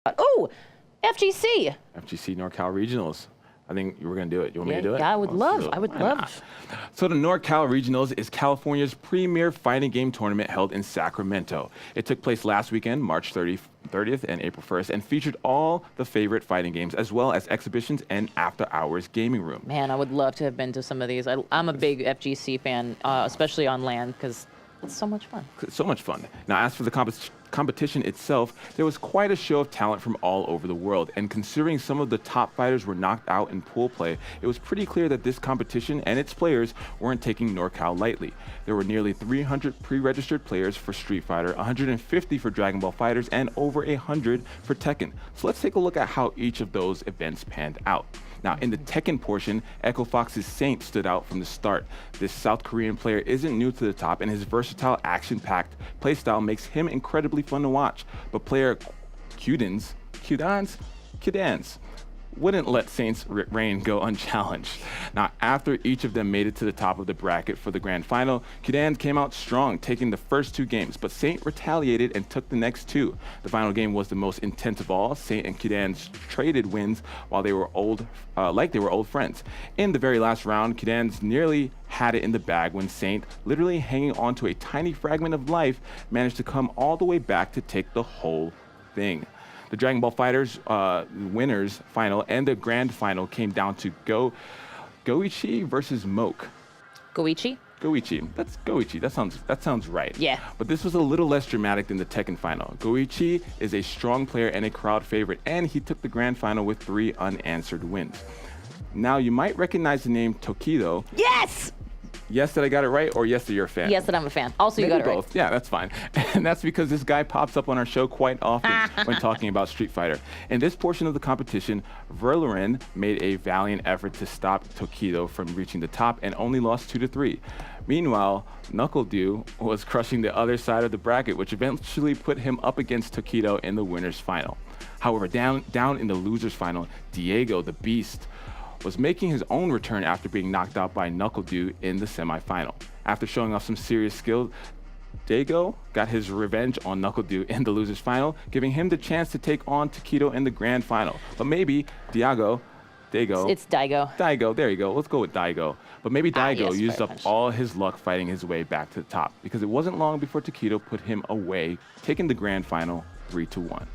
Oh, FGC. FGC NorCal Regionals. I think you were going to do it. You want me to do it? Yeah, I would love. So the NorCal Regionals is California's premier fighting game tournament held in Sacramento. It took place last weekend, March 30th and April 1st, and featured all the favorite fighting games, as well as exhibitions and after-hours gaming room. Man, I would love to have been to some of these. I'm a big FGC fan, especially on land, because it's so much fun. So much fun. Now, as for the competition itself, there was quite a show of talent from all over the world. And considering some of the top fighters were knocked out in pool play, it was pretty clear that this competition and its players weren't taking NorCal lightly. There were nearly 300 pre-registered players for Street Fighter, 150 for Dragon Ball FighterZ, and over 100 for Tekken. So let's take a look at how each of those events panned out. Now, in the Tekken portion, Echo Fox's Saint stood out from the start. This South Korean player isn't new to the top, and his versatile, action-packed playstyle makes him incredibly fun to watch. But player Qdans wouldn't let Saint's reign go unchallenged. Now, after each of them made it to the top of the bracket for the grand final, Qdans came out strong, taking the first two games, but Saint retaliated and took the next two. The final game was the most intense of all. Saint and Qdans traded wins while they were old friends. In the very last round, Qdans nearly had it in the bag when Saint, literally hanging on to a tiny fragment of life, managed to come all the way back to take the whole thing. The Dragon Ball FighterZ winners final and the grand final came down to Goichi versus Moke. Goichi? Goichi. That's Goichi. That sounds right. Yeah. But this was a little less dramatic than the Tekken final. Goichi is a strong player and a crowd favorite, and he took the grand final with 3 unanswered wins. Now, you might recognize the name Tokido. Yes! Yes that I got it right, or yes that you're a fan? Yes that I'm a fan. Also, Maybe you got it both. right. Yeah, that's fine. And that's because this guy pops up on our show quite often when talking about Street Fighter. In this portion of the competition, Verloren made a valiant effort to stop Tokido from reaching the top and only lost 2-3. Meanwhile, Knuckledew was crushing the other side of the bracket, which eventually put him up against Tokido in the winner's final. However, down in the loser's final, Diego the Beast was making his own return after being knocked out by Knuckledew in the semifinal. After showing off some serious skill, Diego got his revenge on Knuckledew in the loser's final, giving him the chance to take on Tokido in the grand final. But maybe Diego. It's Daigo. Daigo, there you go. Let's go with Daigo. But maybe Daigo yes, used up all his luck fighting his way back to the top, because it wasn't long before Tokido put him away, taking the grand final 3-1.